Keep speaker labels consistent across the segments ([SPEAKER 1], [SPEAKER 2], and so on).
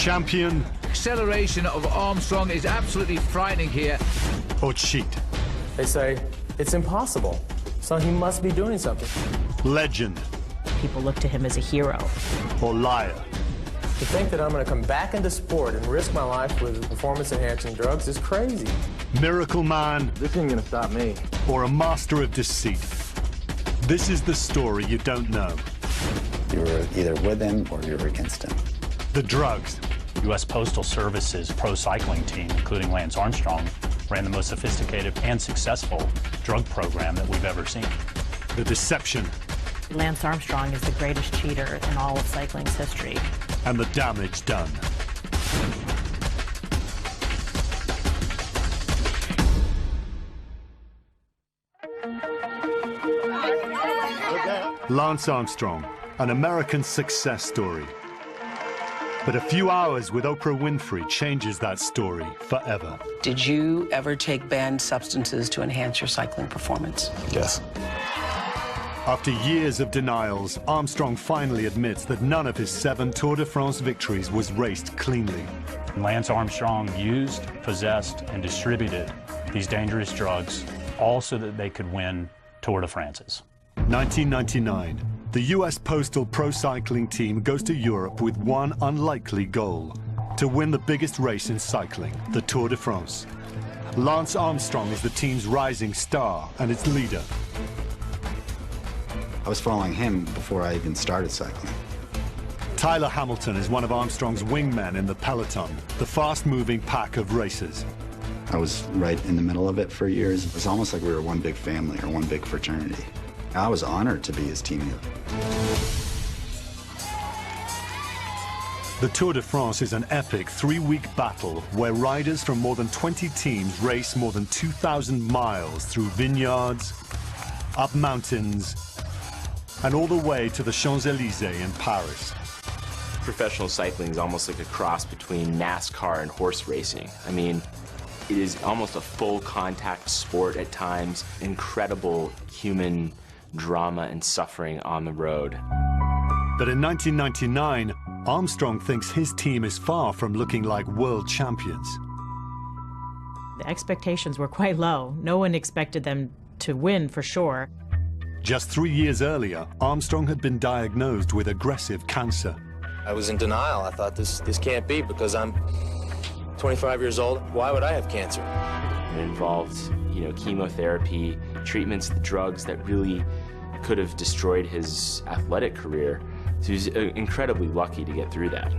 [SPEAKER 1] Champion.
[SPEAKER 2] Acceleration of Armstrong is absolutely frightening here.
[SPEAKER 1] Or cheat.
[SPEAKER 3] They say, it's impossible, so he must be doing something.
[SPEAKER 1] Legend.
[SPEAKER 4] People look to him as a hero.
[SPEAKER 1] Or liar.
[SPEAKER 3] To think that I'm going to come back into sport and risk my life with performance-enhancing drugs is crazy.
[SPEAKER 1] Miracle man.
[SPEAKER 3] This ain't going to stop me.
[SPEAKER 1] Or a master of deceit. This is the story you don't know.
[SPEAKER 5] You were either with him or you were against him.
[SPEAKER 1] The drugs.
[SPEAKER 6] U.S. Postal Service's pro cycling team, including Lance Armstrong, ran the most sophisticated and successful drug program that we've ever seen.
[SPEAKER 1] The deception.
[SPEAKER 4] Lance Armstrong is the greatest cheater in all of cycling's history.
[SPEAKER 1] And the damage done. Lance Armstrong, an American success story. But a few hours with Oprah Winfrey changes that story forever.
[SPEAKER 7] Did you ever take banned substances to enhance your cycling performance?
[SPEAKER 5] Yes.
[SPEAKER 1] After years of denials, Armstrong finally admits that none of his 7 Tour de France victories was raced cleanly.
[SPEAKER 6] Lance Armstrong used, possessed, and distributed these dangerous drugs, all so that they could win Tour de France's.
[SPEAKER 1] 1999, the U.S. Postal Pro Cycling team goes to Europe with one unlikely goal: to win the biggest race in cycling, the Tour de France. Lance Armstrong is the team's rising star and its leader.
[SPEAKER 5] I was following him before I even started cycling.
[SPEAKER 1] Tyler Hamilton is one of Armstrong's wingmen in the peloton, the fast-moving pack of racers.
[SPEAKER 5] I was right in the middle of it for years. It was almost like we were one big family or one big fraternity. I was honored to be his teammate.
[SPEAKER 1] The Tour de France is an epic 3-week battle where riders from more than 20 teams race more than 2,000 miles through vineyards, up mountains, and all the way to the Champs-Élysées in Paris.
[SPEAKER 8] Professional cycling is almost like a cross between NASCAR and horse racing. I mean, it is almost a full contact sport at times, incredible human drama and suffering on the road.
[SPEAKER 1] But in 1999, Armstrong thinks his team is far from looking like world champions.
[SPEAKER 4] The expectations were quite low. No one expected them to win for sure.
[SPEAKER 1] Just 3 years earlier, Armstrong had been diagnosed with aggressive cancer.
[SPEAKER 3] I was in denial. I thought this can't be because I'm 25 years old. Why would I have cancer?
[SPEAKER 8] It involved, chemotherapy, treatments, the drugs that really could have destroyed his athletic career. So he was incredibly lucky to get through that.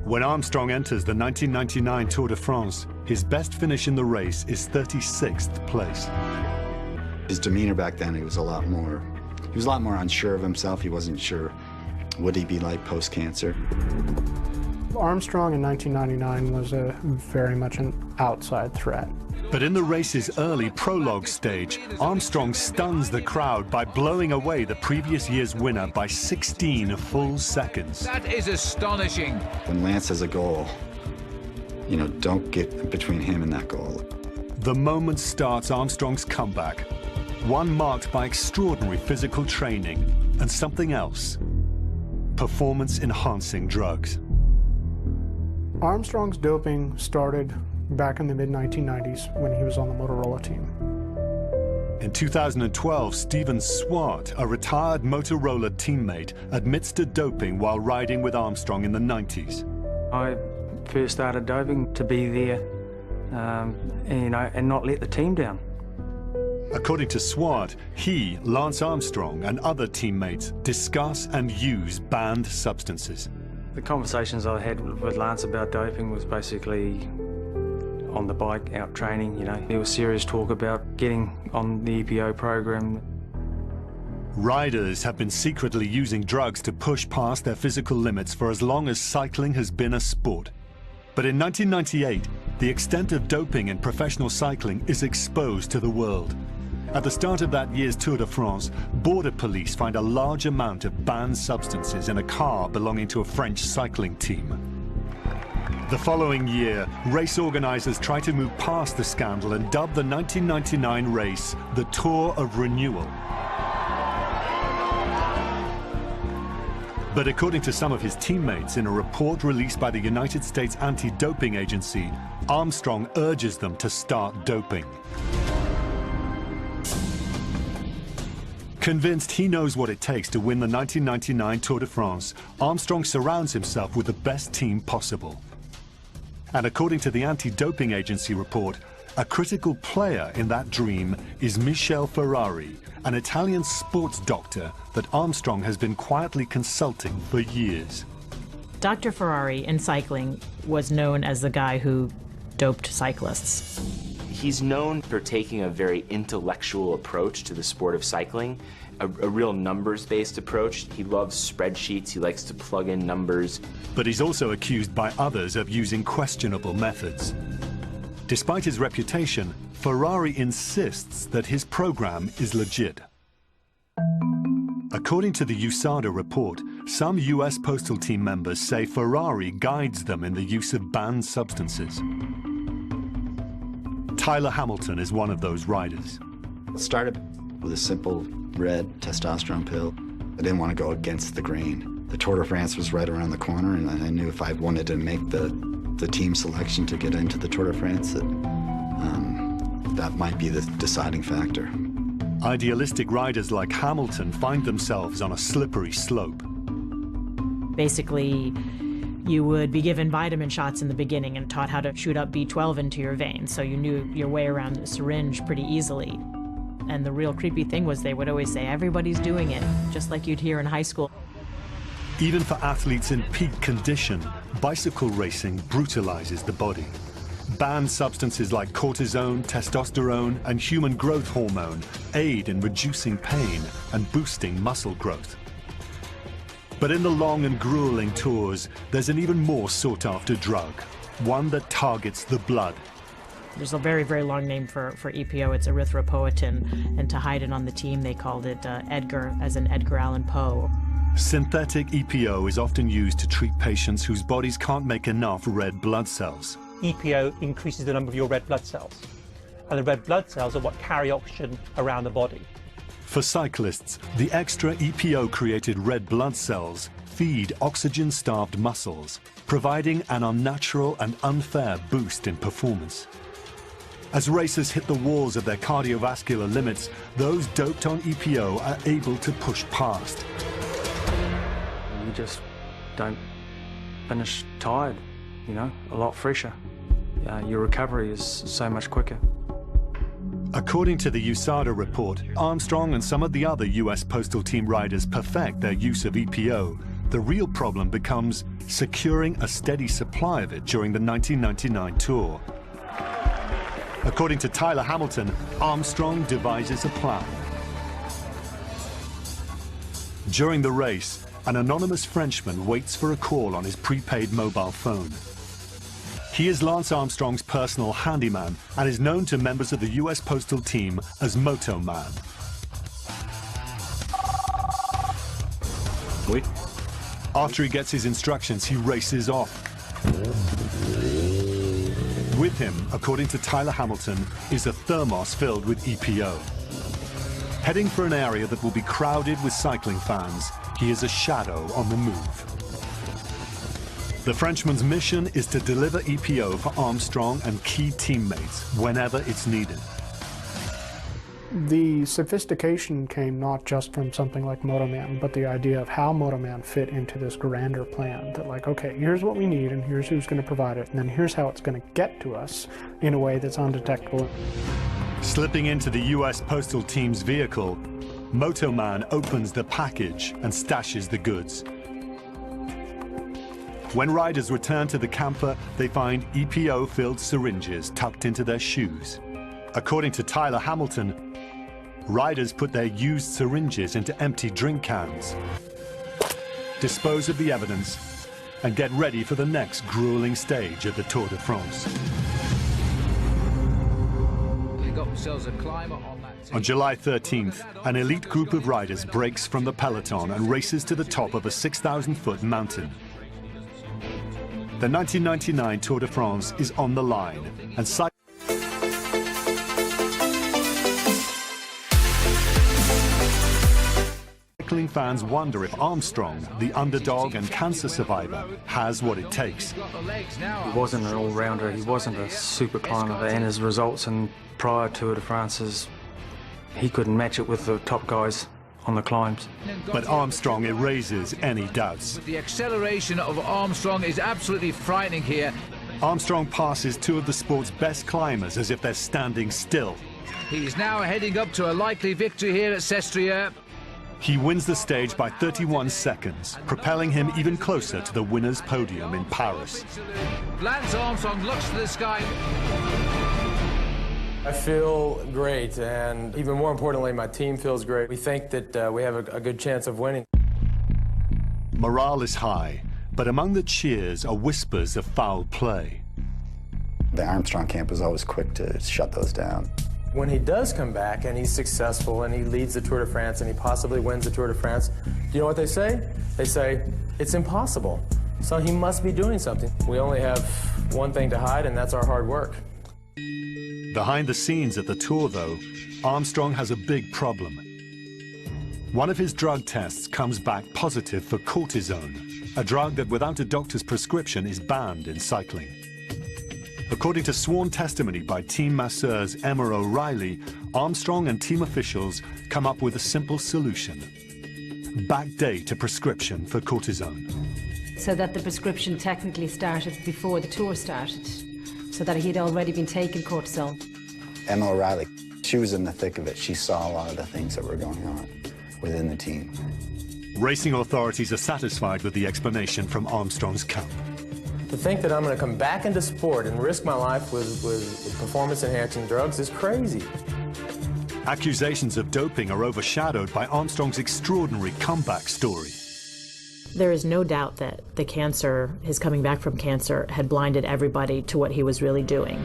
[SPEAKER 1] When Armstrong enters the 1999 Tour de France, his best finish in the race is 36th place.
[SPEAKER 5] His demeanor back then, he was a lot more unsure of himself. He wasn't sure, would he be like post-cancer?
[SPEAKER 9] Armstrong in 1999 was very much an outside threat.
[SPEAKER 1] But in the race's early prologue stage, Armstrong stuns the crowd by blowing away the previous year's winner by 16 full seconds.
[SPEAKER 2] That is astonishing.
[SPEAKER 5] When Lance has a goal, don't get between him and that goal.
[SPEAKER 1] The moment starts Armstrong's comeback, one marked by extraordinary physical training and something else: performance-enhancing drugs.
[SPEAKER 9] Armstrong's doping started back in the mid-1990s when he was on the Motorola team.
[SPEAKER 1] In 2012, Stephen Swart, a retired Motorola teammate, admits to doping while riding with Armstrong in the 90s.
[SPEAKER 10] I first started doping to be there, and not let the team down.
[SPEAKER 1] According to Swart, he, Lance Armstrong, and other teammates discuss and use banned substances.
[SPEAKER 10] The conversations I had with Lance about doping was basically on the bike, out training, There was serious talk about getting on the EPO program.
[SPEAKER 1] Riders have been secretly using drugs to push past their physical limits for as long as cycling has been a sport. But in 1998, the extent of doping in professional cycling is exposed to the world. At the start of that year's Tour de France, border police find a large amount of banned substances in a car belonging to a French cycling team. The following year, race organizers try to move past the scandal and dub the 1999 race the Tour of Renewal. But according to some of his teammates in a report released by the United States Anti-Doping Agency, Armstrong urges them to start doping. Convinced he knows what it takes to win the 1999 Tour de France, Armstrong surrounds himself with the best team possible. And according to the Anti-Doping Agency report, a critical player in that dream is Michele Ferrari, an Italian sports doctor that Armstrong has been quietly consulting for years.
[SPEAKER 4] Dr. Ferrari in cycling was known as the guy who doped cyclists.
[SPEAKER 8] He's known for taking a very intellectual approach to the sport of cycling, a real numbers-based approach. He loves spreadsheets, he likes to plug in numbers.
[SPEAKER 1] But he's also accused by others of using questionable methods. Despite his reputation, Ferrari insists that his program is legit. According to the USADA report, some US Postal Team members say Ferrari guides them in the use of banned substances. Tyler Hamilton is one of those riders.
[SPEAKER 5] It started with a simple red testosterone pill. I didn't want to go against the grain. The Tour de France was right around the corner, and I knew if I wanted to make the team selection to get into the Tour de France, that might be the deciding factor.
[SPEAKER 1] Idealistic riders like Hamilton find themselves on a slippery slope.
[SPEAKER 4] Basically, you would be given vitamin shots in the beginning and taught how to shoot up B12 into your veins, so you knew your way around the syringe pretty easily. And the real creepy thing was they would always say, everybody's doing it, just like you'd hear in high school.
[SPEAKER 1] Even for athletes in peak condition, bicycle racing brutalizes the body. Banned substances like cortisone, testosterone, and human growth hormone aid in reducing pain and boosting muscle growth. But in the long and grueling tours, there's an even more sought-after drug, one that targets the blood.
[SPEAKER 4] There's a very, very long name for EPO. It's erythropoietin, and to hide it on the team, they called it Edgar, as in Edgar Allan Poe.
[SPEAKER 1] Synthetic EPO is often used to treat patients whose bodies can't make enough red blood cells.
[SPEAKER 11] EPO increases the number of your red blood cells, and the red blood cells are what carry oxygen around the body.
[SPEAKER 1] For cyclists, the extra EPO-created red blood cells feed oxygen-starved muscles, providing an unnatural and unfair boost in performance. As racers hit the walls of their cardiovascular limits, those doped on EPO are able to push past.
[SPEAKER 10] You just don't finish tired, you know, a lot fresher. Your recovery is so much quicker.
[SPEAKER 1] According to the USADA report, Armstrong and some of the other US Postal Team riders perfect their use of EPO. The real problem becomes securing a steady supply of it during the 1999 Tour. According to Tyler Hamilton, Armstrong devises a plan. During the race, an anonymous Frenchman waits for a call on his prepaid mobile phone. He is Lance Armstrong's personal handyman and is known to members of the US Postal Team as Moto Man.
[SPEAKER 12] Oui.
[SPEAKER 1] After he gets his instructions, he races off. With him, according to Tyler Hamilton, is a thermos filled with EPO. Heading for an area that will be crowded with cycling fans, he is a shadow on the move. The Frenchman's mission is to deliver EPO for Armstrong and key teammates whenever it's needed.
[SPEAKER 9] The sophistication came not just from something like Motoman, but the idea of how Motoman fit into this grander plan. That like, okay, here's what we need and here's who's going to provide it, and then here's how it's going to get to us in a way that's undetectable.
[SPEAKER 1] Slipping into the US Postal Team's vehicle, Motoman opens the package and stashes the goods. When riders return to the camper, they find EPO-filled syringes tucked into their shoes. According to Tyler Hamilton, riders put their used syringes into empty drink cans, dispose of the evidence, and get ready for the next grueling stage of the Tour de France.
[SPEAKER 2] They got themselves a climber on that team.
[SPEAKER 1] On July 13th, an elite group of riders breaks from the peloton and races to the top of a 6,000-foot mountain. The 1999 Tour de France is on the line, and cycling fans wonder if Armstrong, the underdog and cancer survivor, has what it takes.
[SPEAKER 10] He wasn't an all-rounder, he wasn't a super climber, and his results in prior Tour de France's, he couldn't match it with the top guys on the climbs.
[SPEAKER 1] But Armstrong erases any doubts.
[SPEAKER 2] The acceleration of Armstrong is absolutely frightening here.
[SPEAKER 1] Armstrong passes two of the sport's best climbers as if they're standing still.
[SPEAKER 2] He's now heading up to a likely victory here at Sestriere.
[SPEAKER 1] He wins the stage by 31 seconds, propelling him even closer to the winner's podium in Paris.
[SPEAKER 2] Lance Armstrong looks to the sky.
[SPEAKER 3] I feel great, and even more importantly, my team feels great. We think that we have a good chance of winning.
[SPEAKER 1] Morale is high, but among the cheers are whispers of foul play.
[SPEAKER 5] The Armstrong camp was always quick to shut those down.
[SPEAKER 3] When he does come back and he's successful and he leads the Tour de France and he possibly wins the Tour de France, do you know what they say? They say, it's impossible. So he must be doing something. We only have one thing to hide, and that's our hard work.
[SPEAKER 1] Behind the scenes at the Tour, though, Armstrong has a big problem. One of his drug tests comes back positive for cortisone, a drug that without a doctor's prescription is banned in cycling. According to sworn testimony by team masseurs Emma O'Reilly, Armstrong and team officials come up with a simple solution. Backdate a prescription for cortisone.
[SPEAKER 12] So that the prescription technically started before the tour started, so that he'd already been taking cortisone.
[SPEAKER 5] Emma O'Reilly, she was in the thick of it. She saw a lot of the things that were going on within the team.
[SPEAKER 1] Racing authorities are satisfied with the explanation from Armstrong's camp.
[SPEAKER 3] To think that I'm going to come back into sport and risk my life with performance-enhancing drugs is crazy.
[SPEAKER 1] Accusations of doping are overshadowed by Armstrong's extraordinary comeback story.
[SPEAKER 4] There is no doubt that the cancer, his coming back from cancer, had blinded everybody to what he was really doing.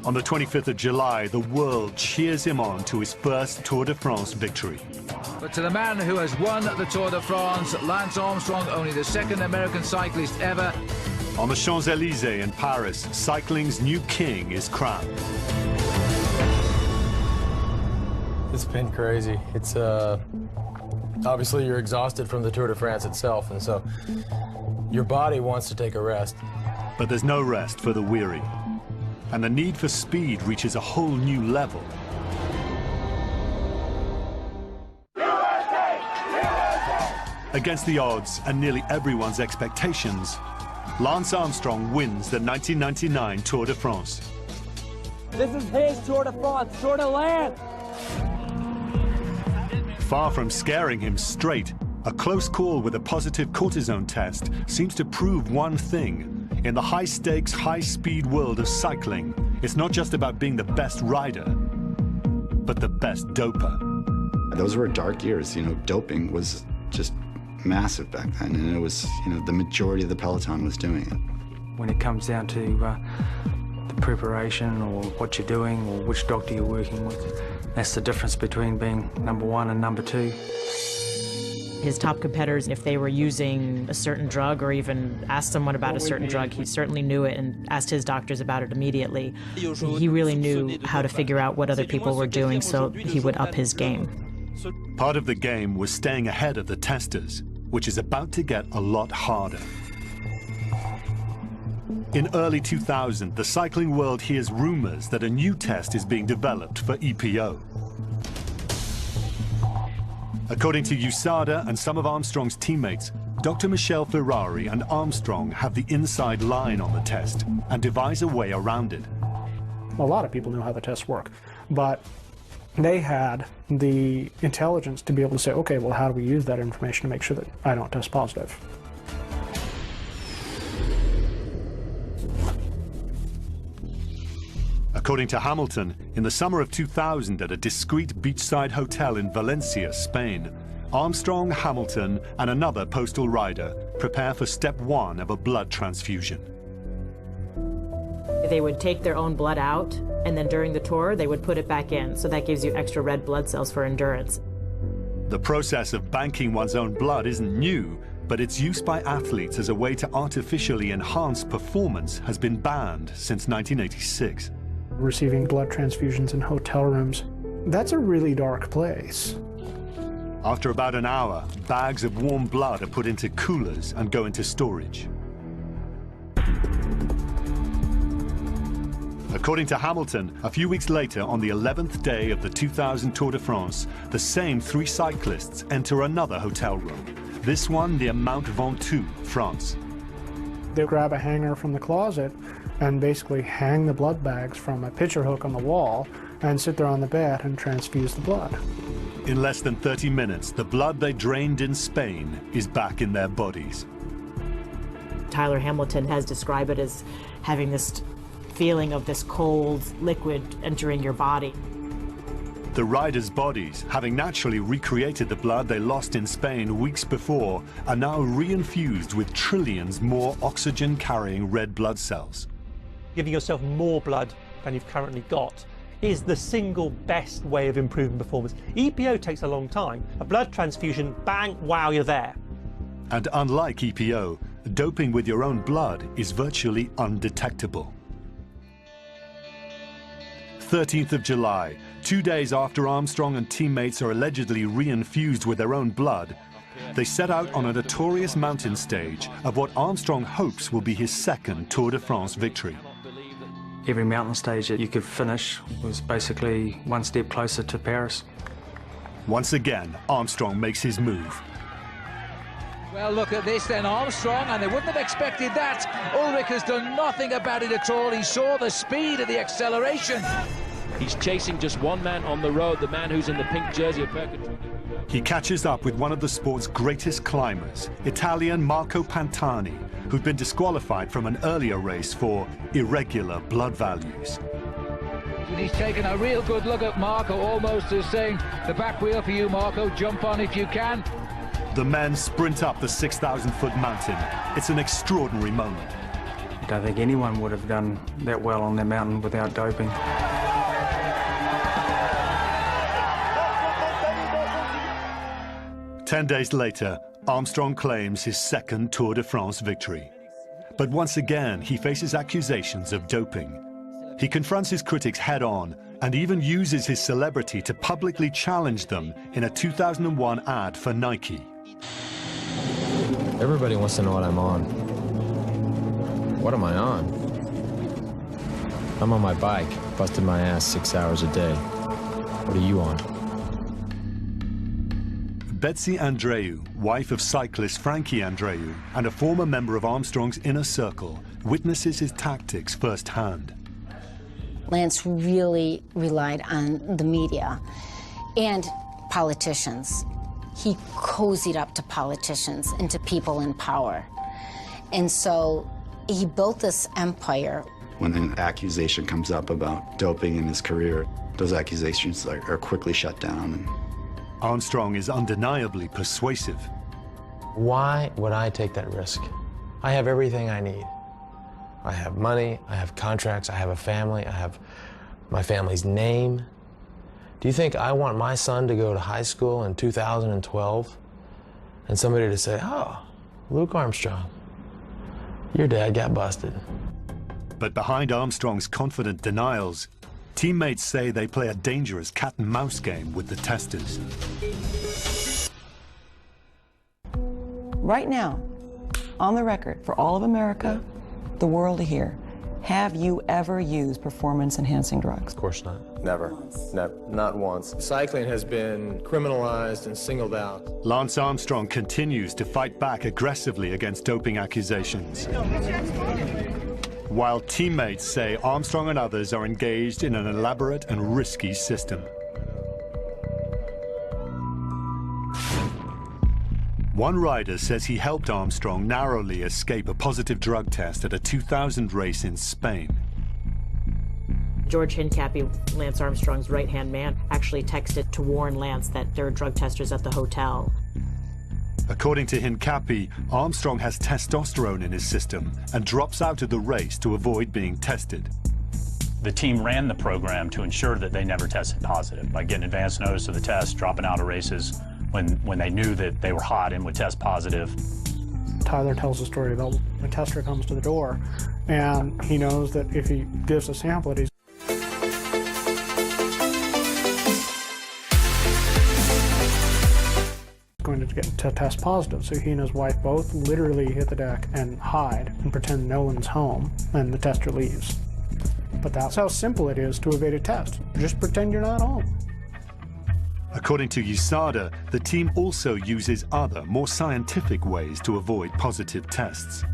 [SPEAKER 1] On the 25th of July, the world cheers him on to his first Tour de France victory.
[SPEAKER 2] But to the man who has won the Tour de France, Lance Armstrong, only the second American cyclist ever.
[SPEAKER 1] On the Champs-Élysées in Paris, cycling's new king is crowned.
[SPEAKER 3] It's been crazy. It's obviously you're exhausted from the Tour de France itself, and so your body wants to take a rest.
[SPEAKER 1] But there's no rest for the weary, and the need for speed reaches a whole new level. Against the odds and nearly everyone's expectations, Lance Armstrong wins the 1999 Tour de France.
[SPEAKER 13] This is his Tour de France, Tour de Land.
[SPEAKER 1] Far from scaring him straight, a close call with a positive cortisone test seems to prove one thing. In the high-stakes, high-speed world of cycling, it's not just about being the best rider, but the best doper.
[SPEAKER 5] Those were dark years. You know, doping was just massive back then, and it was, you know, the majority of the peloton was doing it.
[SPEAKER 10] When it comes down to the preparation or what you're doing or which doctor you're working with, that's the difference between being number one and number two.
[SPEAKER 4] His top competitors, if they were using a certain drug or even asked someone about a certain drug, he certainly knew it and asked his doctors about it immediately. He really knew how to figure out what other people were doing, so he would up his game.
[SPEAKER 1] Part of the game was staying ahead of the testers, which is about to get a lot harder. In early 2000, the cycling world hears rumors that a new test is being developed for EPO. According to USADA and some of Armstrong's teammates, Dr. Michel Ferrari and Armstrong have the inside line on the test and devise a way around it.
[SPEAKER 9] A lot of people knew how the tests work, but they had the intelligence to be able to say, okay, well, how do we use that information to make sure that I don't test positive?
[SPEAKER 1] According to Hamilton, in the summer of 2000 at a discreet beachside hotel in Valencia, Spain, Armstrong, Hamilton, and another postal rider prepare for step one of a blood transfusion.
[SPEAKER 4] They would take their own blood out, and then during the tour, they would put it back in, so that gives you extra red blood cells for endurance.
[SPEAKER 1] The process of banking one's own blood isn't new, but its use by athletes as a way to artificially enhance performance has been banned since 1986.
[SPEAKER 9] Receiving blood transfusions in hotel rooms, that's a really dark place.
[SPEAKER 1] After about an hour, bags of warm blood are put into coolers and go into storage. According to Hamilton, a few weeks later, on the 11th day of the 2000 Tour de France, the same 3 cyclists enter another hotel room, this one near Mount Ventoux, France.
[SPEAKER 9] They grab a hanger from the closet and basically hang the blood bags from a picture hook on the wall and sit there on the bed and transfuse the blood.
[SPEAKER 1] In less than 30 minutes, the blood they drained in Spain is back in their bodies.
[SPEAKER 4] Tyler Hamilton has described it as having this feeling of this cold liquid entering your body.
[SPEAKER 1] The riders' bodies, having naturally recreated the blood they lost in Spain weeks before, are now reinfused with trillions more oxygen-carrying red blood cells.
[SPEAKER 11] Giving yourself more blood than you've currently got is the single best way of improving performance. EPO takes a long time. A blood transfusion, bang, wow, you're there.
[SPEAKER 1] And unlike EPO, doping with your own blood is virtually undetectable. 13th of July, 2 days after Armstrong and teammates are allegedly reinfused with their own blood, they set out on a notorious mountain stage of what Armstrong hopes will be his second Tour de France victory.
[SPEAKER 10] Every mountain stage that you could finish was basically one step closer to Paris.
[SPEAKER 1] Once again, Armstrong makes his move.
[SPEAKER 2] Well, look at this then, Armstrong, and they wouldn't have expected that. Ulrich has done nothing about it at all. He saw the speed of the acceleration.
[SPEAKER 14] He's chasing just one man on the road, the man who's in the pink jersey of Perkin.
[SPEAKER 1] He catches up with one of the sport's greatest climbers, Italian Marco Pantani, who'd been disqualified from an earlier race for irregular blood values.
[SPEAKER 2] And he's taken a real good look at Marco, almost as saying, the back wheel for you, Marco, jump on if you can.
[SPEAKER 1] The men sprint up the 6,000-foot mountain. It's an extraordinary moment.
[SPEAKER 10] I don't think anyone would have done that well on that mountain without doping.
[SPEAKER 1] Ten days later, Armstrong claims his second Tour de France victory. But once again, he faces accusations of doping. He confronts his critics head-on and even uses his celebrity to publicly challenge them in a 2001 ad for Nike.
[SPEAKER 15] Everybody wants to know what I'm on. What am I on? I'm on my bike, busting my ass 6 hours a day. What are you on?
[SPEAKER 1] Betsy Andreu, wife of cyclist Frankie Andreu and a former member of Armstrong's inner circle, witnesses his tactics firsthand.
[SPEAKER 16] Lance really relied on the media and politicians. He cozied up to politicians and to people in power. And so he built this empire.
[SPEAKER 5] When an accusation comes up about doping in his career, those accusations are quickly shut down.
[SPEAKER 1] Armstrong is undeniably persuasive.
[SPEAKER 15] Why would I take that risk? I have everything I need. I have money, I have contracts, I have a family, I have my family's name. Do you think I want my son to go to high school in 2012 and somebody to say, oh, Luke Armstrong, your dad got busted?
[SPEAKER 1] But behind Armstrong's confident denials, teammates say they play a dangerous cat-and-mouse game with the testers.
[SPEAKER 17] Right now, on the record, for all of America, the world to hear, have you ever used performance-enhancing drugs?
[SPEAKER 15] Of course not.
[SPEAKER 3] Never. Not once. Cycling has been criminalized and singled out.
[SPEAKER 1] Lance Armstrong continues to fight back aggressively against doping accusations, while teammates say Armstrong and others are engaged in an elaborate and risky system. One rider says he helped Armstrong narrowly escape a positive drug test at a 2000 race in Spain.
[SPEAKER 4] George Hincapie, Lance Armstrong's right-hand man, actually texted to warn Lance that there are drug testers at the hotel.
[SPEAKER 1] According to Hincapie, Armstrong has testosterone in his system and drops out of the race to avoid being tested.
[SPEAKER 6] The team ran the program to ensure that they never tested positive by getting advance notice of the test, dropping out of races when they knew that they were hot and would test positive.
[SPEAKER 9] Tyler tells a story about when a tester comes to the door, and he knows that if he gives a sample, he's wanted to get to test positive, so he and his wife both literally hit the deck and hide and pretend no one's home, and the tester leaves. But that's how simple it is to evade a test. Just pretend you're not home.
[SPEAKER 1] According to USADA, the team also uses other, more scientific ways to avoid positive tests.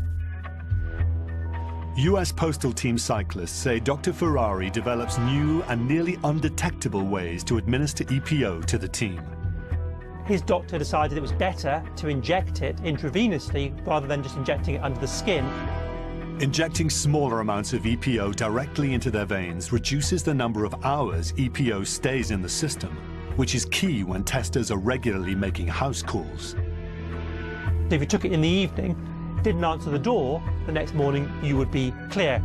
[SPEAKER 1] US Postal Team cyclists say Dr. Ferrari develops new and nearly undetectable ways to administer EPO to the team.
[SPEAKER 11] His doctor decided it was better to inject it intravenously rather than just injecting it under the skin.
[SPEAKER 1] Injecting smaller amounts of EPO directly into their veins reduces the number of hours EPO stays in the system, which is key when testers are regularly making house calls.
[SPEAKER 11] If you took it in the evening, didn't answer the door, the next morning you would be clear.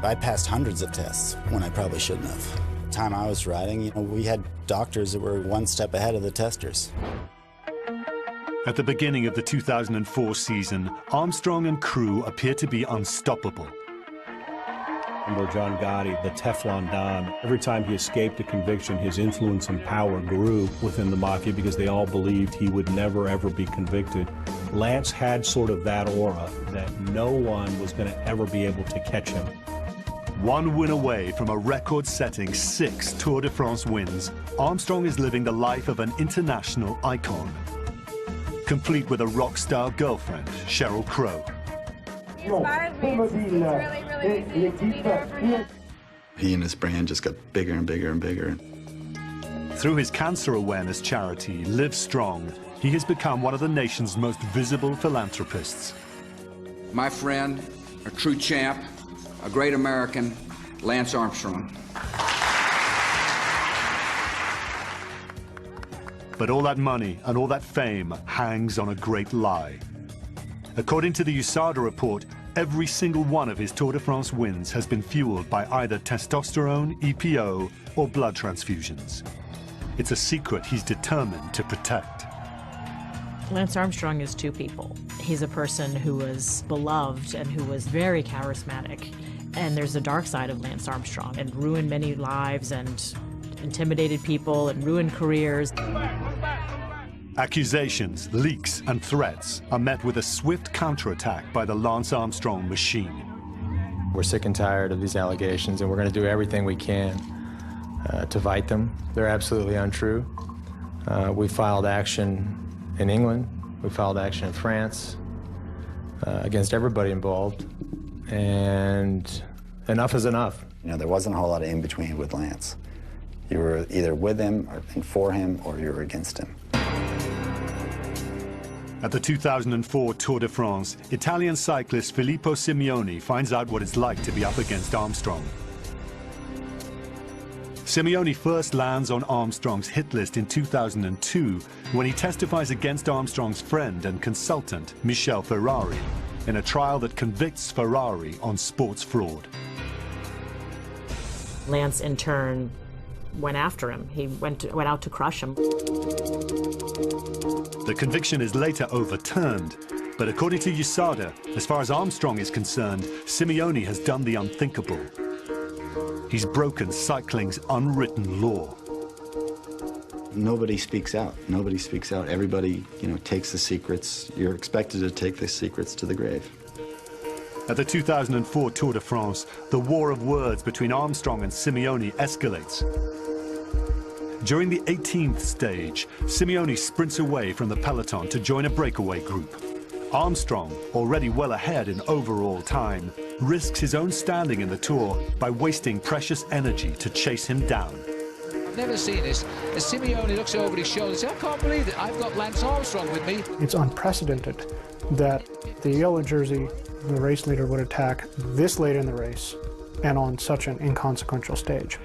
[SPEAKER 5] I passed hundreds of tests when I probably shouldn't have. The time I was riding, we had doctors that were one step ahead of the testers.
[SPEAKER 1] At the beginning of the 2004 season, Armstrong and crew appear to be unstoppable.
[SPEAKER 18] Remember John Gotti, the Teflon Don. Every time he escaped a conviction, his influence and power grew within the Mafia because they all believed he would never, ever be convicted. Lance had sort of that aura that no one was going to ever be able to catch him.
[SPEAKER 1] One win away from a record-setting 6 Tour de France wins, Armstrong is living the life of an international icon, complete with a rock star girlfriend, Sheryl Crow.
[SPEAKER 19] He inspired me. It's really easy to be there for him.
[SPEAKER 5] He and his brand just got bigger and bigger and bigger.
[SPEAKER 1] Through his cancer awareness charity, Live Strong, he has become one of the nation's most visible philanthropists.
[SPEAKER 20] My friend, a true champ, a great American, Lance Armstrong.
[SPEAKER 1] But all that money and all that fame hangs on a great lie. According to the USADA report, every single one of his Tour de France wins has been fueled by either testosterone, EPO, or blood transfusions. It's a secret he's determined to protect.
[SPEAKER 4] Lance Armstrong is two people. He's a person who was beloved and who was very charismatic. And there's a dark side of Lance Armstrong, and ruined many lives and intimidated people and ruined careers.
[SPEAKER 1] Accusations, leaks, and threats are met with a swift counterattack by the Lance Armstrong machine.
[SPEAKER 15] We're sick and tired of these allegations, and we're going to do everything we can to fight them. They're absolutely untrue. We filed action in England. We filed action in France against everybody involved, and enough is enough.
[SPEAKER 5] There wasn't a whole lot of in-between with Lance. You were either with him or for him, or you were against him.
[SPEAKER 1] At the 2004 Tour de France, Italian cyclist Filippo Simeoni finds out what it's like to be up against Armstrong. Simeoni first lands on Armstrong's hit list in 2002 when he testifies against Armstrong's friend and consultant, Michel Ferrari, in a trial that convicts Ferrari on sports fraud.
[SPEAKER 4] Lance, in turn, went after him. He went out to crush him.
[SPEAKER 1] The conviction is later overturned, but according to USADA, as far as Armstrong is concerned, Simeoni has done the unthinkable. He's broken cycling's unwritten law.
[SPEAKER 5] Nobody speaks out. Nobody speaks out. Everybody, takes the secrets. You're expected to take the secrets to the grave.
[SPEAKER 1] At the 2004 Tour de France, the war of words between Armstrong and Simeoni escalates. During the 18th stage, Simeoni sprints away from the peloton to join a breakaway group. Armstrong, already well ahead in overall time, risks his own standing in the Tour by wasting precious energy to chase him down.
[SPEAKER 2] I've never seen this. As Simeoni looks over his shoulder and says, I can't believe it, I've got Lance Armstrong with me.
[SPEAKER 9] It's unprecedented that the yellow jersey, the race leader, would attack this late in the race and on such an inconsequential stage.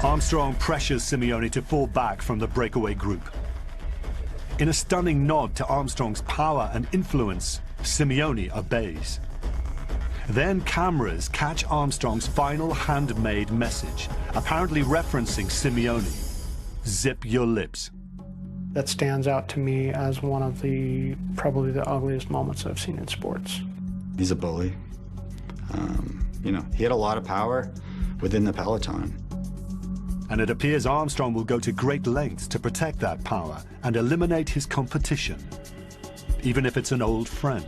[SPEAKER 1] Armstrong pressures Simeoni to fall back from the breakaway group. In a stunning nod to Armstrong's power and influence, Simeoni obeys. Then cameras catch Armstrong's final handmade message, apparently referencing Simeoni. Zip your lips.
[SPEAKER 9] That stands out to me as one of probably the ugliest moments I've seen in sports.
[SPEAKER 5] He's a bully. He had a lot of power within the peloton.
[SPEAKER 1] And it appears Armstrong will go to great lengths to protect that power and eliminate his competition, even if it's an old friend.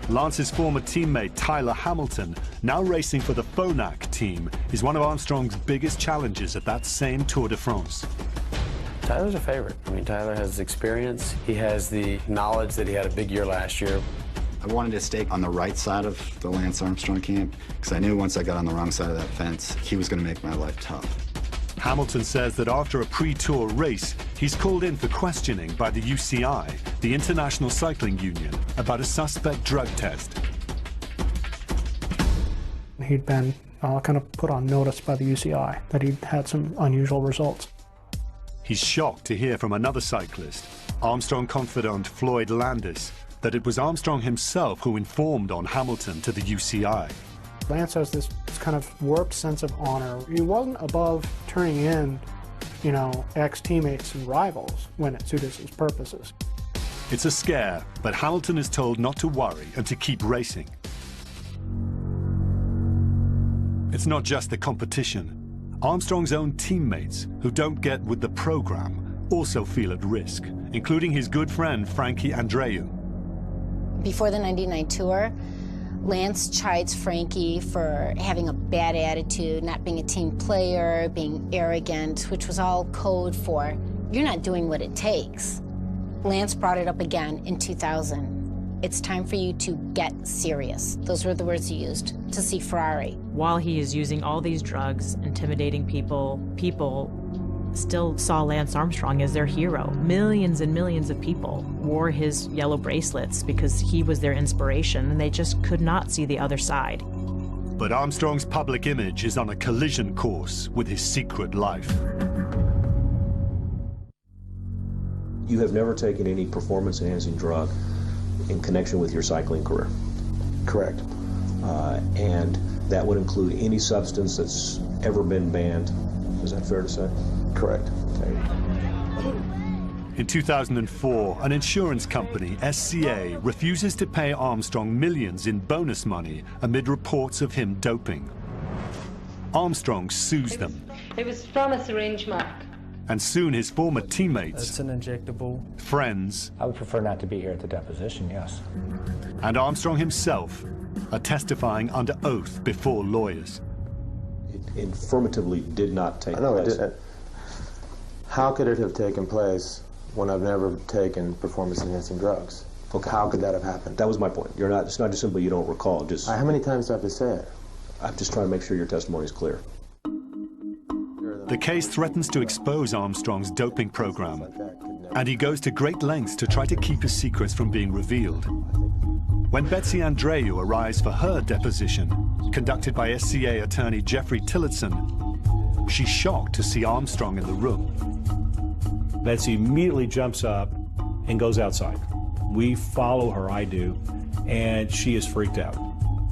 [SPEAKER 1] Lance's former teammate Tyler Hamilton, now racing for the Phonak team, is one of Armstrong's biggest challenges at that same Tour de France.
[SPEAKER 3] Tyler's a favorite. I mean, Tyler has experience. He has the knowledge that he had a big year last year.
[SPEAKER 5] I wanted to stay on the right side of the Lance Armstrong camp because I knew once I got on the wrong side of that fence, he was going to make my life tough.
[SPEAKER 1] Hamilton says that after a pre-tour race, he's called in for questioning by the UCI, the International Cycling Union, about a suspect drug test.
[SPEAKER 9] He'd been kind of put on notice by the UCI that he'd had some unusual results.
[SPEAKER 1] He's shocked to hear from another cyclist, Armstrong confidant Floyd Landis, that it was Armstrong himself who informed on Hamilton to the UCI.
[SPEAKER 9] Lance has this kind of warped sense of honor. He wasn't above turning in, you know, ex-teammates and rivals when it suited his purposes.
[SPEAKER 1] It's a scare, but Hamilton is told not to worry and to keep racing. It's not just the competition. Armstrong's own teammates, who don't get with the program, also feel at risk, including his good friend Frankie Andreu.
[SPEAKER 16] Before the 99 Tour, Lance chides Frankie for having a bad attitude, not being a team player, being arrogant, which was all code for, you're not doing what it takes. Lance brought it up again in 2000. It's time for you to get serious. Those were the words he used to see Ferrari.
[SPEAKER 4] While he is using all these drugs, intimidating people, people still saw Lance Armstrong as their hero. Millions and millions of people wore his yellow bracelets because he was their inspiration, and they just could not see the other side.
[SPEAKER 1] But Armstrong's public image is on a collision course with his secret life.
[SPEAKER 21] You have never taken any performance-enhancing drug in connection with your cycling career?
[SPEAKER 22] Correct.
[SPEAKER 21] And that would include any substance that's ever been banned. Is that fair to say?
[SPEAKER 22] Correct.
[SPEAKER 21] Okay.
[SPEAKER 1] In 2004, an insurance company, SCA, refuses to pay Armstrong millions in bonus money amid reports of him doping. Armstrong sues them.
[SPEAKER 23] It was from a syringe mark.
[SPEAKER 1] And soon his former teammates,
[SPEAKER 3] It's an injectable.
[SPEAKER 1] friends,
[SPEAKER 24] I would prefer not to be here at the deposition, yes.
[SPEAKER 1] and Armstrong himself are testifying under oath before lawyers.
[SPEAKER 21] It affirmatively did not take
[SPEAKER 22] I know
[SPEAKER 21] place.
[SPEAKER 22] it didn't. How could it have taken place when I've never taken performance-enhancing drugs?
[SPEAKER 21] Okay.
[SPEAKER 22] How could that have happened?
[SPEAKER 21] That was my point. You're not. It's not just simply you don't recall. Just.
[SPEAKER 22] How many times do I have to say it?
[SPEAKER 21] I'm just trying to make sure your testimony is clear.
[SPEAKER 1] The case threatens to expose Armstrong's doping program, and he goes to great lengths to try to keep his secrets from being revealed. When Betsy Andreu arrives for her deposition, conducted by SCA attorney Jeffrey Tillotson, she's shocked to see Armstrong in the room.
[SPEAKER 18] Betsy immediately jumps up and goes outside. We follow her, I do, and she is freaked out.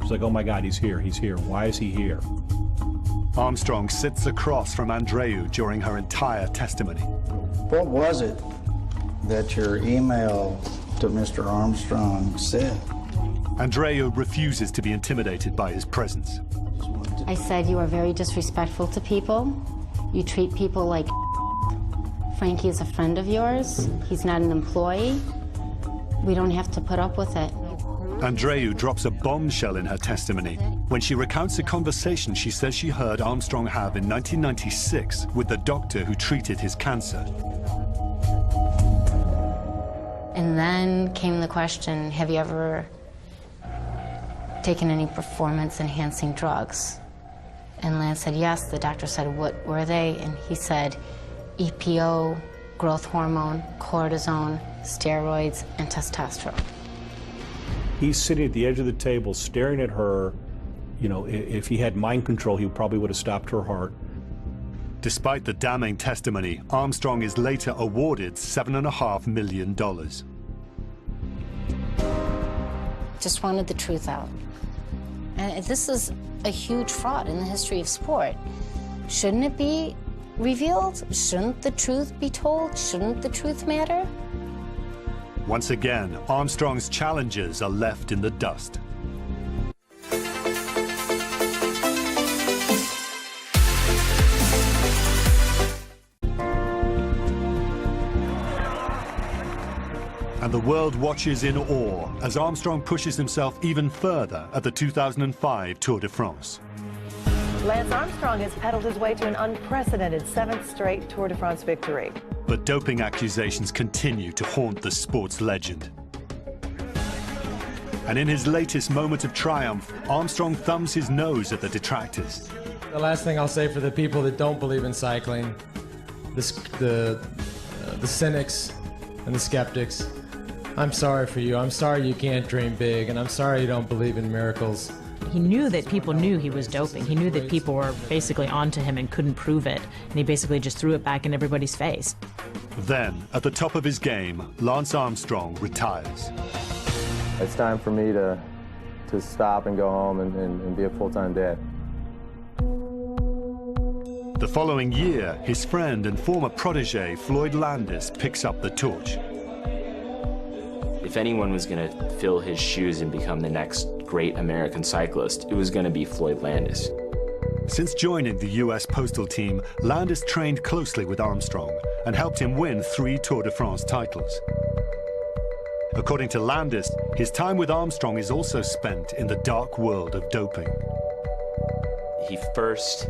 [SPEAKER 18] She's like, oh my God, he's here, he's here. Why is he here?
[SPEAKER 1] Armstrong sits across from Andreu during her entire testimony.
[SPEAKER 25] What was it that your email to Mr. Armstrong said?
[SPEAKER 1] Andreu refuses to be intimidated by his presence.
[SPEAKER 16] I said you are very disrespectful to people. You treat people like Frankie is a friend of yours. He's not an employee. We don't have to put up with it.
[SPEAKER 1] Andreu drops a bombshell in her testimony when she recounts a conversation she says she heard Armstrong have in 1996 with the doctor who treated his cancer.
[SPEAKER 16] And then came the question, have you ever taken any performance-enhancing drugs? And Lance said yes. The doctor said, what were they? And he said, EPO, growth hormone, cortisone, steroids, and testosterone.
[SPEAKER 18] He's sitting at the edge of the table staring at her. You know, if he had mind control, he probably would have stopped her heart.
[SPEAKER 1] Despite the damning testimony, Armstrong is later awarded $7.5 million.
[SPEAKER 16] Just wanted the truth out. And this is a huge fraud in the history of sport. Shouldn't it be revealed? Shouldn't the truth be told? Shouldn't the truth matter?
[SPEAKER 1] Once again, Armstrong's challengers are left in the dust. And the world watches in awe as Armstrong pushes himself even further at the 2005 Tour de France.
[SPEAKER 7] Lance Armstrong has pedaled his way to an unprecedented 7th straight Tour de France victory.
[SPEAKER 1] But doping accusations continue to haunt the sports legend. And in his latest moment of triumph, Armstrong thumbs his nose at the detractors.
[SPEAKER 3] The last thing I'll say for the people that don't believe in cycling, the cynics and the skeptics, I'm sorry for you. I'm sorry you can't dream big, and I'm sorry you don't believe in miracles.
[SPEAKER 4] He knew that people knew he was doping. He knew that people were basically onto him and couldn't prove it, and he basically just threw it back in everybody's face.
[SPEAKER 1] Then, at the top of his game, Lance Armstrong retires.
[SPEAKER 3] It's time for me to stop and go home and be a full-time dad.
[SPEAKER 1] The following year, his friend and former protege, Floyd Landis, picks up the torch.
[SPEAKER 8] If anyone was going to fill his shoes and become the next great American cyclist, it was going to be Floyd Landis.
[SPEAKER 1] Since joining the US Postal Team, Landis trained closely with Armstrong and helped him win 3 Tour de France titles. According to Landis, his time with Armstrong is also spent in the dark world of doping.
[SPEAKER 8] He first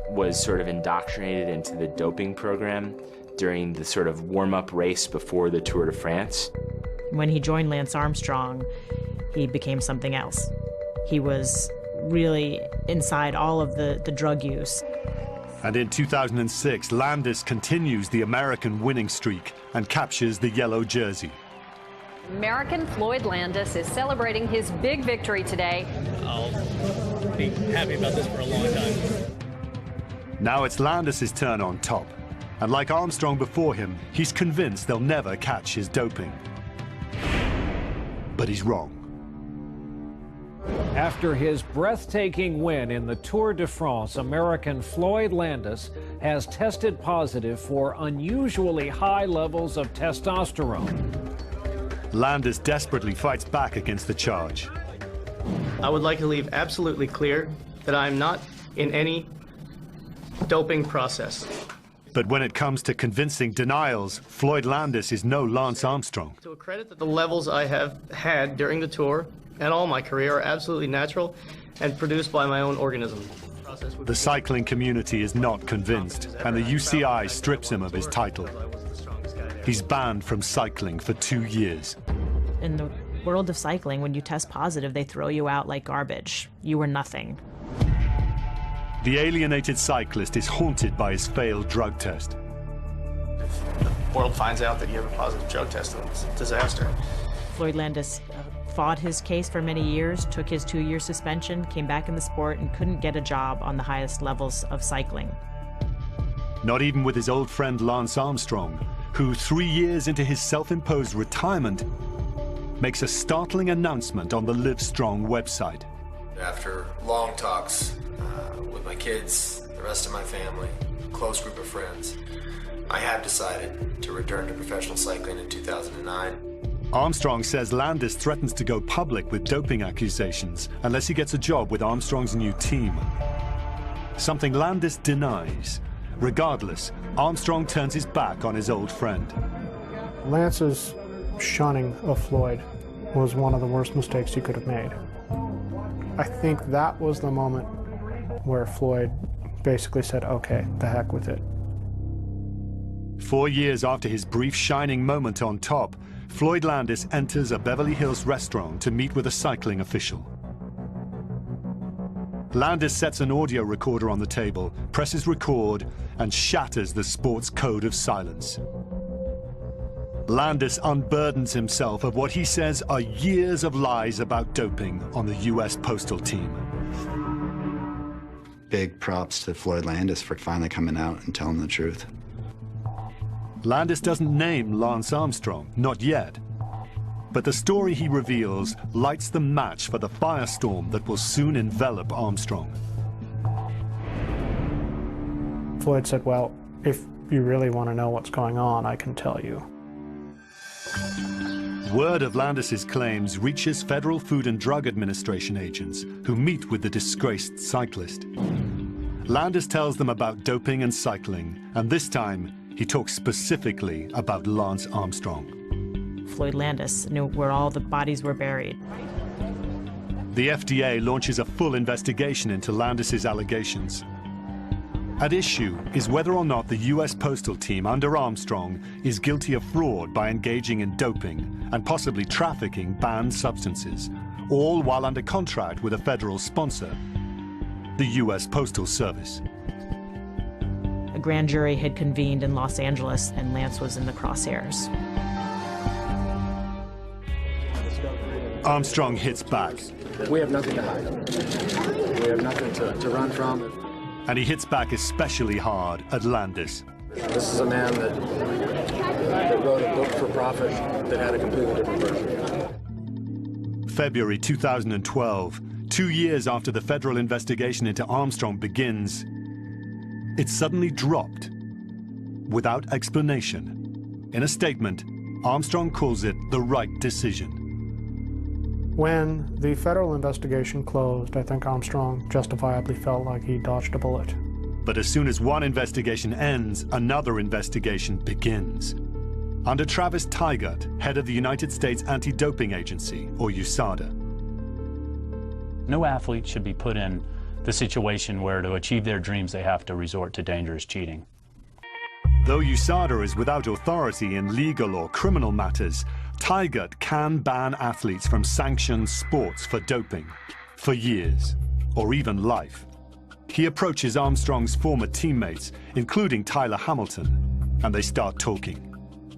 [SPEAKER 8] was sort of indoctrinated into the doping program during the sort of warm-up race before the Tour de France.
[SPEAKER 4] When he joined Lance Armstrong, he became something else. He was really inside all of the drug use.
[SPEAKER 1] And in 2006, Landis continues the American winning streak and captures the yellow jersey.
[SPEAKER 12] American Floyd Landis is celebrating his big victory today.
[SPEAKER 13] I'll be happy about this for a long time.
[SPEAKER 1] Now it's Landis' turn on top. And like Armstrong before him, he's convinced they'll never catch his doping. But he's wrong.
[SPEAKER 14] After his breathtaking win in the Tour de France, American Floyd Landis has tested positive for unusually high levels of testosterone.
[SPEAKER 1] Landis desperately fights back against the charge.
[SPEAKER 13] I would like to leave absolutely clear that I'm not in any doping process.
[SPEAKER 1] But when it comes to convincing denials, Floyd Landis is no Lance Armstrong.
[SPEAKER 13] To a credit that the levels I have had during the tour and all my career are absolutely natural and produced by my own organism.
[SPEAKER 1] The cycling community is not convinced, and the UCI strips him of his title. He's banned from cycling for 2 years.
[SPEAKER 4] In the world of cycling, when you test positive, they throw you out like garbage. You were nothing.
[SPEAKER 1] The alienated cyclist is haunted by his failed drug test.
[SPEAKER 13] If the world finds out that you have a positive drug test, it's a disaster.
[SPEAKER 4] Floyd Landis fought his case for many years, took his 2-year suspension, came back in the sport, and couldn't get a job on the highest levels of cycling.
[SPEAKER 1] Not even with his old friend Lance Armstrong, who 3 years into his self-imposed retirement makes a startling announcement on the Livestrong website.
[SPEAKER 22] After long talks with my kids, the rest of my family, close group of friends, I have decided to return to professional cycling in 2009.
[SPEAKER 1] Armstrong says Landis threatens to go public with doping accusations unless he gets a job with Armstrong's new team. Something Landis denies. Regardless, Armstrong turns his back on his old friend.
[SPEAKER 9] Lance's shunning of Floyd was one of the worst mistakes he could have made. I think that was the moment where Floyd basically said, okay, the heck with it.
[SPEAKER 1] 4 years after his brief shining moment on top, Floyd Landis enters a Beverly Hills restaurant to meet with a cycling official. Landis sets an audio recorder on the table, presses record, and shatters the sport's code of silence. Landis unburdens himself of what he says are years of lies about doping on the US Postal Team.
[SPEAKER 5] Big props to Floyd Landis for finally coming out and telling the truth.
[SPEAKER 1] Landis doesn't name Lance Armstrong, not yet. But the story he reveals lights the match for the firestorm that will soon envelop Armstrong.
[SPEAKER 9] Floyd said, well, if you really want to know what's going on, I can tell you.
[SPEAKER 1] Word of Landis's claims reaches Federal Food and Drug Administration agents who meet with the disgraced cyclist. Landis tells them about doping and cycling, and this time he talks specifically about Lance Armstrong.
[SPEAKER 4] Floyd Landis, knew where all the bodies were buried.
[SPEAKER 1] The FDA launches a full investigation into Landis's allegations. At issue is whether or not the U.S. Postal Team under Armstrong is guilty of fraud by engaging in doping and possibly trafficking banned substances, all while under contract with a federal sponsor, the U.S. Postal Service.
[SPEAKER 4] A grand jury had convened in Los Angeles, and Lance was in the crosshairs.
[SPEAKER 1] Armstrong hits back.
[SPEAKER 3] We have nothing to hide. We have nothing to run from.
[SPEAKER 1] And he hits back especially hard at Landis.
[SPEAKER 3] This is a man that wrote a book for profit that had a completely different version.
[SPEAKER 1] February 2012, 2 years after the federal investigation into Armstrong begins, it's suddenly dropped without explanation. In a statement, Armstrong calls it the right decision.
[SPEAKER 9] When the federal investigation closed, I think Armstrong justifiably felt like he dodged a bullet.
[SPEAKER 1] But as soon as one investigation ends, another investigation begins. Under Travis Tygart, head of the United States Anti-Doping Agency, or USADA.
[SPEAKER 6] No athlete should be put in the situation where to achieve their dreams they have to resort to dangerous cheating.
[SPEAKER 1] Though USADA is without authority in legal or criminal matters, Tygart can ban athletes from sanctioned sports for doping, for years, or even life. He approaches Armstrong's former teammates, including Tyler Hamilton, and they start talking.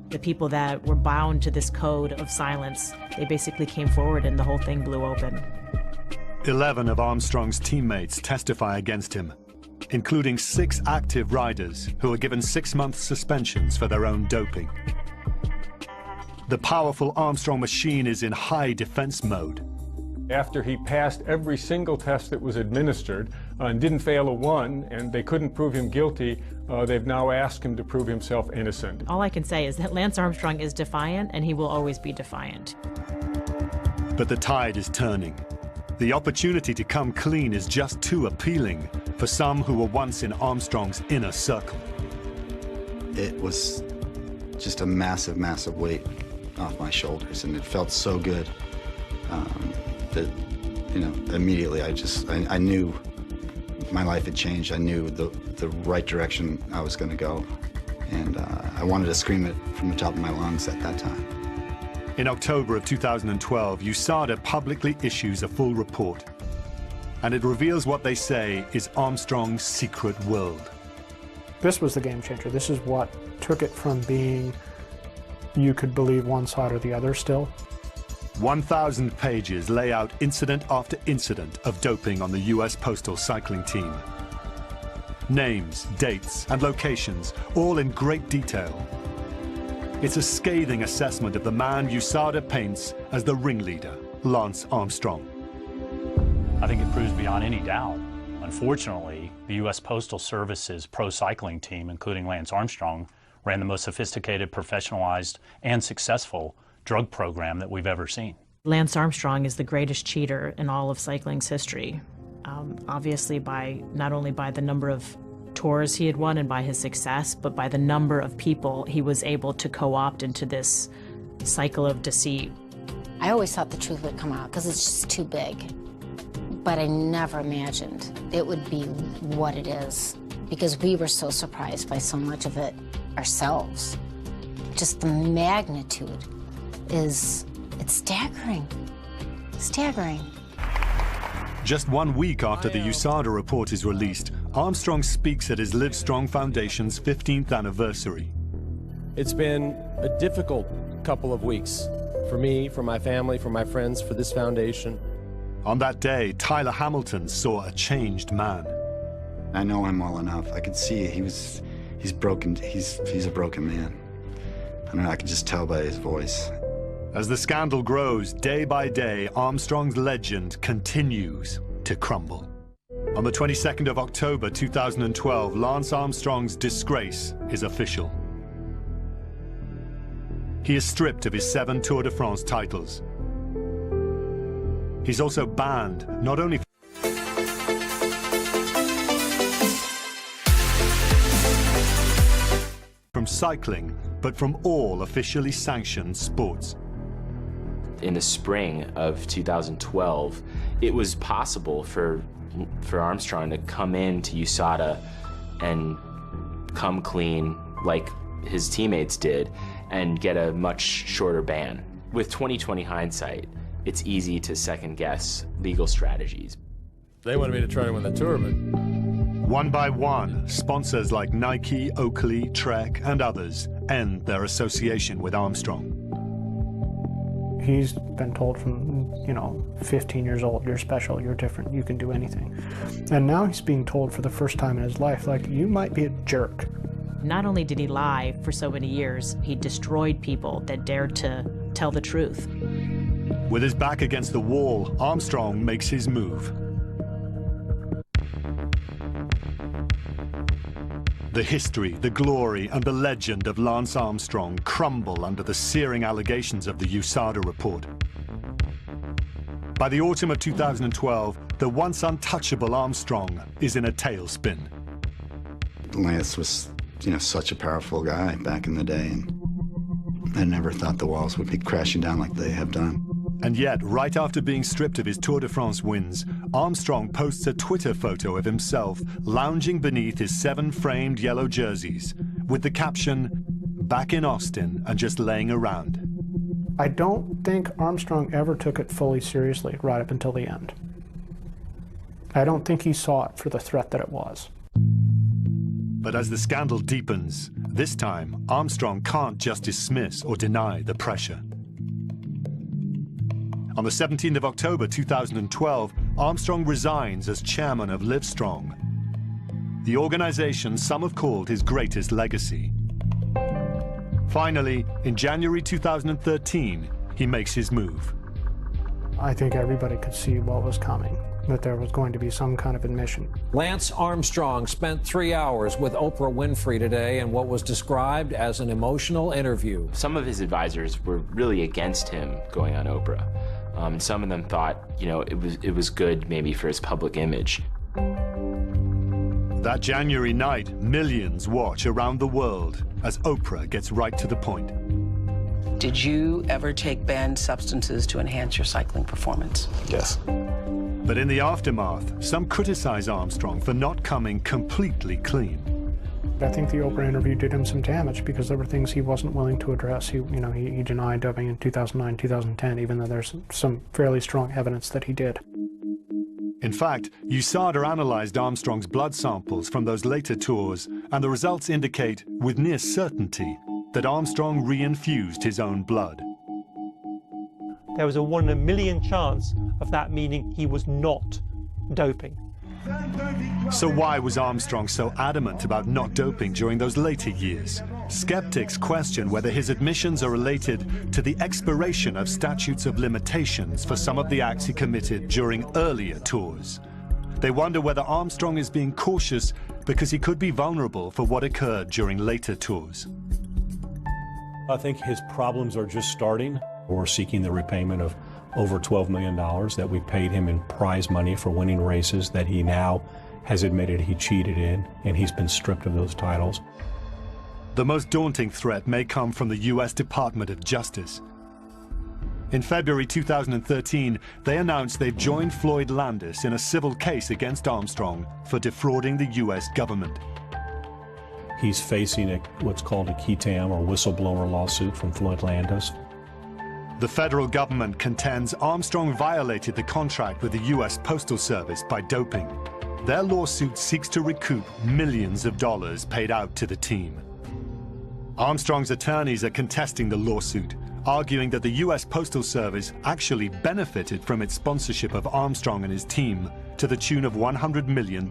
[SPEAKER 4] The people that were bound to this code of silence, they basically came forward and the whole thing blew open.
[SPEAKER 1] 11 of Armstrong's teammates testify against him, including 6 active riders who are given 6-month suspensions for their own doping. The powerful Armstrong machine is in high defense mode.
[SPEAKER 10] After he passed every single test that was administered and didn't fail a one, and they couldn't prove him guilty, they've now asked him to prove himself innocent.
[SPEAKER 4] All I can say is that Lance Armstrong is defiant, and he will always be defiant.
[SPEAKER 1] But the tide is turning. The opportunity to come clean is just too appealing for some who were once in Armstrong's inner circle.
[SPEAKER 5] It was just a massive, massive weight off my shoulders, and it felt so good that, you know, immediately I knew my life had changed. I knew the right direction I was going to go, and I wanted to scream it from the top of my lungs at that time.
[SPEAKER 1] In October of 2012, USADA publicly issues a full report, and it reveals what they say is Armstrong's secret world.
[SPEAKER 9] This was the game changer. This is what took it from being you could believe one side or the other still.
[SPEAKER 1] 1,000 pages lay out incident after incident of doping on the U.S. Postal Cycling Team. Names, dates, and locations, all in great detail. It's a scathing assessment of the man USADA paints as the ringleader, Lance Armstrong.
[SPEAKER 6] I think it proves beyond any doubt. Unfortunately, the U.S. Postal Service's pro cycling team, including Lance Armstrong, ran the most sophisticated, professionalized, and successful drug program that we've ever seen.
[SPEAKER 4] Lance Armstrong is the greatest cheater in all of cycling's history. Obviously, not only by the number of tours he had won and by his success, but by the number of people he was able to co-opt into this cycle of deceit.
[SPEAKER 16] I always thought the truth would come out because it's just too big. But I never imagined it would be what it is, because we were so surprised by so much of it ourselves. Just the magnitude it's staggering. Staggering.
[SPEAKER 1] Just 1 week after the USADA report is released, Armstrong speaks at his Live Strong Foundation's 15th anniversary.
[SPEAKER 11] It's been a difficult couple of weeks for me, for my family, for my friends, for this foundation.
[SPEAKER 1] On that day, Tyler Hamilton saw a changed man.
[SPEAKER 5] I know him well enough. I could see he's broken. He's a broken man. I don't know, I could just tell by his voice.
[SPEAKER 1] As the scandal grows, day by day, Armstrong's legend continues to crumble. On the 22nd of October 2012, Lance Armstrong's disgrace is official. He is stripped of his 7 Tour de France titles. He's also banned, not only from cycling, but but from all officially sanctioned sports.
[SPEAKER 8] In the spring of 2012, it was possible for Armstrong to come into USADA and come clean like his teammates did and get a much shorter ban. With 20/20 hindsight, it's easy to second-guess legal strategies.
[SPEAKER 3] They wanted me to try to win the tour, but...
[SPEAKER 1] One by one, sponsors like Nike, Oakley, Trek, and others end their association with Armstrong.
[SPEAKER 9] He's been told from, 15 years old, you're special, you're different, you can do anything. And now he's being told for the first time in his life, like, you might be a jerk.
[SPEAKER 4] Not only did he lie for so many years, he destroyed people that dared to tell the truth.
[SPEAKER 1] With his back against the wall, Armstrong makes his move. The history, the glory, and the legend of Lance Armstrong crumble under the searing allegations of the USADA report. By the autumn of 2012, the once untouchable Armstrong is in a tailspin.
[SPEAKER 5] Lance was, such a powerful guy back in the day, and I never thought the walls would be crashing down like they have done.
[SPEAKER 1] And yet, right after being stripped of his Tour de France wins, Armstrong posts a Twitter photo of himself lounging beneath his 7 framed yellow jerseys with the caption, "Back in Austin and just laying around."
[SPEAKER 9] I don't think Armstrong ever took it fully seriously right up until the end. I don't think he saw it for the threat that it was.
[SPEAKER 1] But as the scandal deepens, this time Armstrong can't just dismiss or deny the pressure. On the 17th of October 2012, Armstrong resigns as chairman of Livestrong, the organization some have called his greatest legacy. Finally, in January 2013, he makes his move.
[SPEAKER 9] I think everybody could see what was coming, that there was going to be some kind of admission.
[SPEAKER 14] Lance Armstrong spent 3 hours with Oprah Winfrey today in what was described as an emotional interview.
[SPEAKER 8] Some of his advisors were really against him going on Oprah. Some of them thought, it was good maybe for his public image.
[SPEAKER 1] That January night, millions watch around the world as Oprah gets right to the point.
[SPEAKER 2] Did you ever take banned substances to enhance your cycling performance?
[SPEAKER 1] Yes. But in the aftermath, some criticize Armstrong for not coming completely clean.
[SPEAKER 9] I think the Oprah interview did him some damage because there were things he wasn't willing to address. He denied doping in 2009, 2010, even though there's some fairly strong evidence that he did.
[SPEAKER 1] In fact, USADA analyzed Armstrong's blood samples from those later tours, and the results indicate, with near certainty, that Armstrong reinfused his own blood.
[SPEAKER 15] There was a 1 in a million chance of that meaning he was not doping.
[SPEAKER 1] So why was Armstrong so adamant about not doping during those later years? Skeptics question whether his admissions are related to the expiration of statutes of limitations for some of the acts he committed during earlier tours. They wonder whether Armstrong is being cautious because he could be vulnerable for what occurred during later tours.
[SPEAKER 18] I think his problems are just starting. We're seeking the repayment of over $12 million that we paid him in prize money for winning races that he now has admitted he cheated in, and he's been stripped of those titles.
[SPEAKER 1] The most daunting threat may come from the US Department of Justice. In February 2013, they announced they've joined Floyd Landis in a civil case against Armstrong for defrauding the US government.
[SPEAKER 18] He's facing what's called a QI/TAM, or whistleblower lawsuit, from Floyd Landis.
[SPEAKER 1] The federal government contends Armstrong violated the contract with the US Postal Service by doping. Their lawsuit seeks to recoup millions of dollars paid out to the team. Armstrong's attorneys are contesting the lawsuit, arguing that the US Postal Service actually benefited from its sponsorship of Armstrong and his team to the tune of $100 million.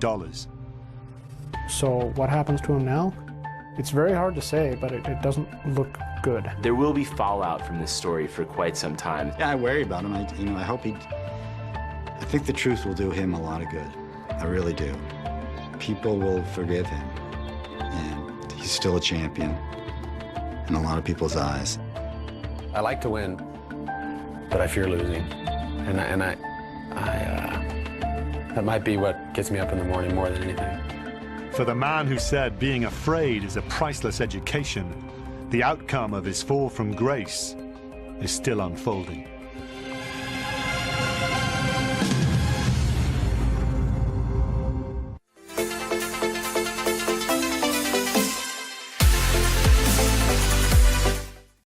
[SPEAKER 9] So what happens to him now? It's very hard to say, but it doesn't look good.
[SPEAKER 8] There will be fallout from this story for quite some time.
[SPEAKER 5] Yeah, I worry about him. I hope I think the truth will do him a lot of good. I really do. People will forgive him, and he's still a champion in a lot of people's eyes.
[SPEAKER 11] I like to win, but I fear losing, and that might be what gets me up in the morning more than anything.
[SPEAKER 1] For the man who said being afraid is a priceless education, The outcome of his fall from grace is still unfolding.